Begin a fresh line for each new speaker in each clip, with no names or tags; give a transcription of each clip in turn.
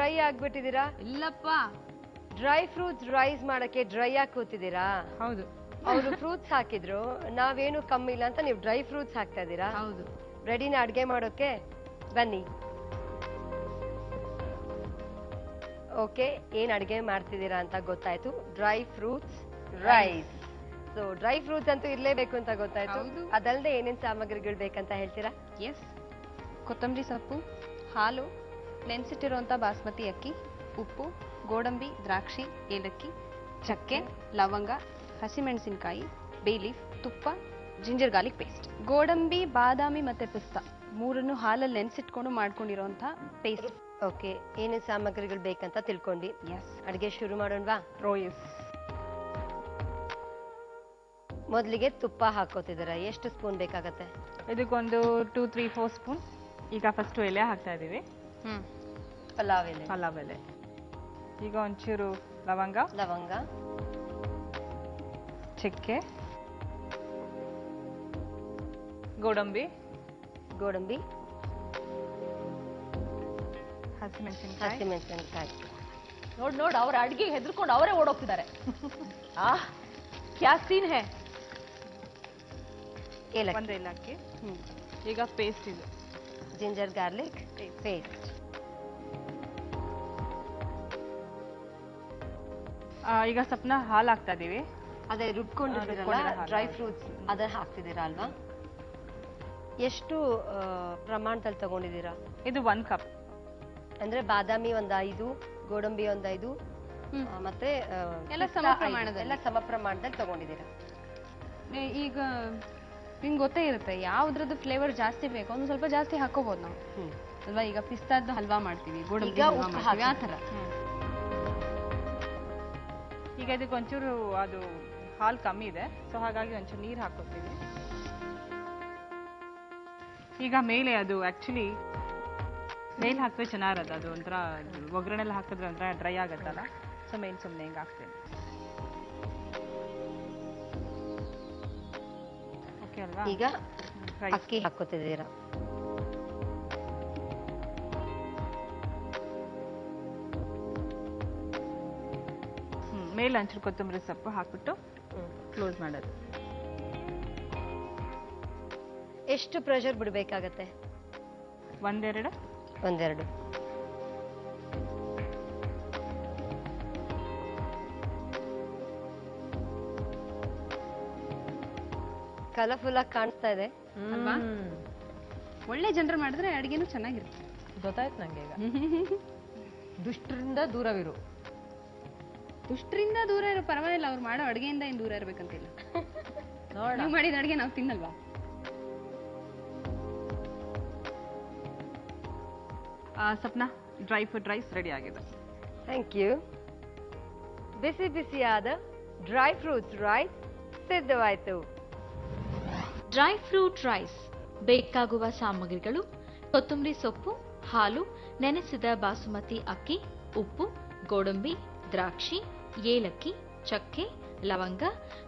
Dry ಆಗ್ಬಿಟ್ಟಿದ್ದೀರಾ?
ಇಲ್ಲಪ್ಪ,
dry fruits rice ಮಾಡಕ್ಕೆ dry ಆಗಿ ಕೂತಿದ್ದೀರಾ?
ಹೌದು.
ಅವರು ಫ್ರೂಟ್ಸ್ ಹಾಕಿದ್ರು, ನಾವೇನು ಕಮ್ಮಿ ಇಲ್ಲ ಅಂತ ನೀವು ಡ್ರೈ ಫ್ರೂಟ್ಸ್ ಹಾಕ್ತಾ ಇದ್ದೀರಾ?
ಹೌದು.
ರೆಡಿನ ಅಡ್ಗೆ ಮಾಡೋಕೆ? ಬನ್ನಿ. ಓಕೆ, ಏನ್ ಅಡ್ಗೆ ಮಾಡ್ತಿದ್ದೀರಾ ಅಂತ ಗೊತ್ತಾಯ್ತು. Dry fruits rice. So dry fruits ಅಂತೂ ಇರ್ಲೇಬೇಕು ಅಂತ ಗೊತ್ತಾಯ್ತು. ಅದಲ್ಲದೆ ಏನೇನ್ ಸಾಮಗ್ರಿಗಳು ಬೇಕಂತ ಹೇಳ್ತೀರಾ?
ಎಸ್, ಕೊತ್ತಂಬರಿ ಸೊಪ್ಪು, ಹಾಲು, ನೆನೆಸಿಟ್ಟಿರುವಂಥ ಬಾಸ್ಮತಿ ಅಕ್ಕಿ, ಉಪ್ಪು, ಗೋಡಂಬಿ, ದ್ರಾಕ್ಷಿ, ಏಲಕ್ಕಿ, ಚಕ್ಕೆ, ಲವಂಗ, ಹಸಿಮೆಣಸಿನಕಾಯಿ, ಬೇ ಲೀಫ್, ತುಪ್ಪ, ಜಿಂಜರ್ ಗಾರ್ಲಿಕ್ ಪೇಸ್ಟ್. ಗೋಡಂಬಿ, ಬಾದಾಮಿ ಮತ್ತೆ ಪಿಸ್ತಾ ಮೂರನ್ನು ಹಾಲಲ್ಲಿ ನೆನೆಸಿಟ್ಕೊಂಡು ಮಾಡ್ಕೊಂಡಿರೋಂಥ ಪೇಸ್ಟ್.
ಓಕೆ, ಏನೇನ್ ಸಾಮಗ್ರಿಗಳು ಬೇಕಂತ ತಿಳ್ಕೊಂಡಿ.
ಎಸ್,
ಅಡ್ಗೆ ಶುರು ಮಾಡೋಣವಾ?
ಎಸ್.
ಮೊದಲಿಗೆ ತುಪ್ಪ ಹಾಕೋತಿದ್ದೀರಾ, ಎಷ್ಟು ಸ್ಪೂನ್ ಬೇಕಾಗತ್ತೆ?
ಇದಕ್ಕೊಂದು 2-3-4 ಸ್ಪೂನ್. ಈಗ ಫಸ್ಟ್ ಎಲೆ ಹಾಕ್ತಾ ಇದೀವಿ.
ಪಲಾವ್ ಎಲೆ.
ಈಗ ಒಂಚೂರು ಲವಂಗ, ಚಕ್ಕೆ, ಗೋಡಂಬಿ,
ಹಸಿಮೆಣಸಿನಕಾಯಿ.
ನೋಡ್ ಅವ್ರ ಅಡ್ಗೆ ಹೆದರ್ಕೊಂಡು ಅವರೇ ಓಡೋಗ್ತಿದ್ದಾರೆ. ಕ್ಯಾ ಸೀನ್ ಹೇ.
ಒಂದು ಏಲಕ್ಕಿ. ಈಗ ಪೇಸ್ಟ್ ಇದು
ಜಿಂಜರ್ ಗಾರ್ಲಿಕ್ ಪೇಸ್ಟ್.
ಈಗ ಸ್ವಪ್ನ ಹಾಲು ಹಾಕ್ತಾ ಇದೀವಿ.
ಅದೇ ರುಬ್ಕೊಂಡಿದ್ದೀರಲ್ಲ ಡ್ರೈ ಫ್ರೂಟ್ಸ್, ಅದನ್ನ ಹಾಕ್ತಿದ್ದೀರಾ ಅಲ್ವಾ? ಎಷ್ಟು ಪ್ರಮಾಣದಲ್ಲಿ ತಗೊಂಡಿದ್ದೀರಾ?
ಇದು 1 ಕಪ್.
ಅಂದ್ರೆ ಬಾದಾಮಿ 5, ಗೋಡಂಬಿ 5, ಮತ್ತೆ
ಎಲ್ಲ
ಸಮ ಪ್ರಮಾಣದಲ್ಲಿ ತಗೊಂಡಿದ್ದೀರಾ.
ಈಗ ನಿಮ್ಗೆ ಗೊತ್ತೇ ಇರುತ್ತೆ ಯಾವ್ದ್ರದ್ದು ಫ್ಲೇವರ್ ಜಾಸ್ತಿ ಬೇಕು, ಒಂದು ಸ್ವಲ್ಪ ಜಾಸ್ತಿ ಹಾಕೋಬಹುದು ನಾವು ಅಲ್ವಾ? ಈಗ ಪಿಸ್ತಾದ್ದು ಹಲ್ವಾ ಮಾಡ್ತೀವಿ, ಗೋಡಂಬಿ ಹಲ್ವಾ ಮಾಡ್ತೀವಿ, ಆ ಥರ.
ಈಗ ಇದಕ್ಕೆ ಒಂಚೂರು ಅದು ಹಾಲು ಕಮ್ಮಿ ಇದೆ, ಸೊ ಹಾಗಾಗಿ ಒಂಚೂರು ನೀರು ಹಾಕೋತೀವಿ. ಈಗ ಮೇಲೆ ಅದು ಆಕ್ಚುಲಿ ಮೇಲೆ ಹಾಕಿದ್ರೆ ಚೆನ್ನಾಗಿರೋದು, ಅದು ಒಂಥರ ಒಗ್ಗರಣೆಲ್ಲ ಹಾಕಿದ್ರೆ ಒಂಥರ ಡ್ರೈ ಆಗತ್ತಲ್ಲ, ಸೊ ಮೇಲೆ ಸುಮ್ಮನೆ ಹಿಂಗೆ ಹಾಕ್ತೀನಿ. ಓಕೆ ಅಲ್ವಾ?
ಈಗ ಅಕ್ಕಿ ಹಾಕೋತಿದ್ದೀರಾ.
ಮೇಲೆ ಒಂಚೂರು ಕೊತ್ತಂಬರಿ ಸೊಪ್ಪು ಹಾಕ್ಬಿಟ್ಟು ಕ್ಲೋಸ್ ಮಾಡೋದು.
ಎಷ್ಟು ಪ್ರೆಷರ್ ಬಿಡಬೇಕಾಗತ್ತೆ?
ಒಂದೆರಡು.
ಕಲರ್ಫುಲ್ ಆಗಿ ಕಾಣಿಸ್ತಾ ಇದೆ
ಅಲ್ವಾ? ಒಳ್ಳೆ ಜನರು ಮಾಡಿದ್ರೆ ಅಡಿಗೆನೂ ಚೆನ್ನಾಗಿರುತ್ತೆ.
ಗೊತ್ತಾಯ್ತು ನಂಗೆ. ಈಗ ದುಷ್ಟರಿಂದ ದೂರವಿರು.
ದುಷ್ಟರಿಂದ ದೂರ ಇರೋ ಪರವಾಗಿಲ್ಲ, ಅವ್ರು ಮಾಡೋ ಅಡುಗೆಯಿಂದ ಏನು ದೂರ ಇರ್ಬೇಕಂತಿಲ್ಲ. ನೀವು ಮಾಡಿದ ಅಡುಗೆ ನಾವು ತಿನ್ನಲ್ವಾ?
Sapna dry fruit rice ready ಆಗಿದೆ.
Thank you. ಬಿಸಿ ಬಿಸಿಯಾದ ಡ್ರೈ ಫ್ರೂಟ್ಸ್ ರೈಸ್ ಸಿದ್ಧವಾಯಿತು.
ಡ್ರೈ ಫ್ರೂಟ್ ರೈಸ್ ಬೇಕಾಗುವ ಸಾಮಗ್ರಿಗಳು: ಕೊತ್ತಂಬರಿ ಸೊಪ್ಪು, ಹಾಲು, ನೆನೆಸಿದ ಬಾಸುಮತಿ ಅಕ್ಕಿ, ಉಪ್ಪು, ಗೋಡಂಬಿ, ದ್ರಾಕ್ಷಿ, ಏಲಕ್ಕಿ, ಚಕ್ಕೆ, ಲವಂಗ,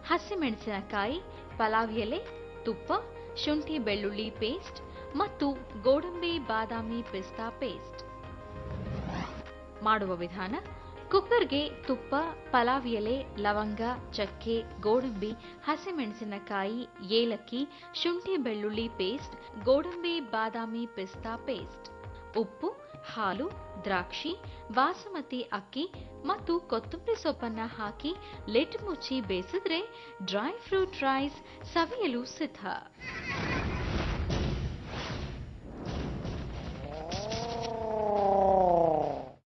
ಹಸಿಮೆಣಸಿನಕಾಯಿ, ಪಲಾವ್ ಎಲೆ, ತುಪ್ಪ, ಶುಂಠಿ ಬೆಳ್ಳುಳ್ಳಿ ಪೇಸ್ಟ್ ಮತ್ತು ಗೋಡಂಬಿ ಬಾದಾಮಿ ಪಿಸ್ತಾ ಪೇಸ್ಟ್. ಮಾಡುವ ವಿಧಾನ: ಕುಕ್ಕರ್ಗೆ ತುಪ್ಪ, ಪಲಾವ್ ಎಲೆ, ಲವಂಗ, ಚಕ್ಕೆ, ಗೋಡಂಬಿ, ಹಸಿಮೆಣಸಿನಕಾಯಿ, ಏಲಕ್ಕಿ, ಶುಂಠಿ ಬೆಳ್ಳುಳ್ಳಿ ಪೇಸ್ಟ್, ಗೋಡಂಬಿ ಬಾದಾಮಿ ಪಿಸ್ತಾ ಪೇಸ್ಟ್, ಉಪ್ಪು, ಹಾಲು, ದ್ರಾಕ್ಷಿ, ಬಾಸುಮತಿ ಅಕ್ಕಿ ಮತ್ತು ಕೊತ್ತಂಬರಿ ಸೊಪ್ಪನ್ನ ಹಾಕಿ ಲಿಡ್ ಮುಚ್ಚಿ ಬೇಯಿಸಿದ್ರೆ ಡ್ರೈ ಫ್ರೂಟ್ ರೈಸ್ ಸವಿಯಲು ಸಿದ್ಧ.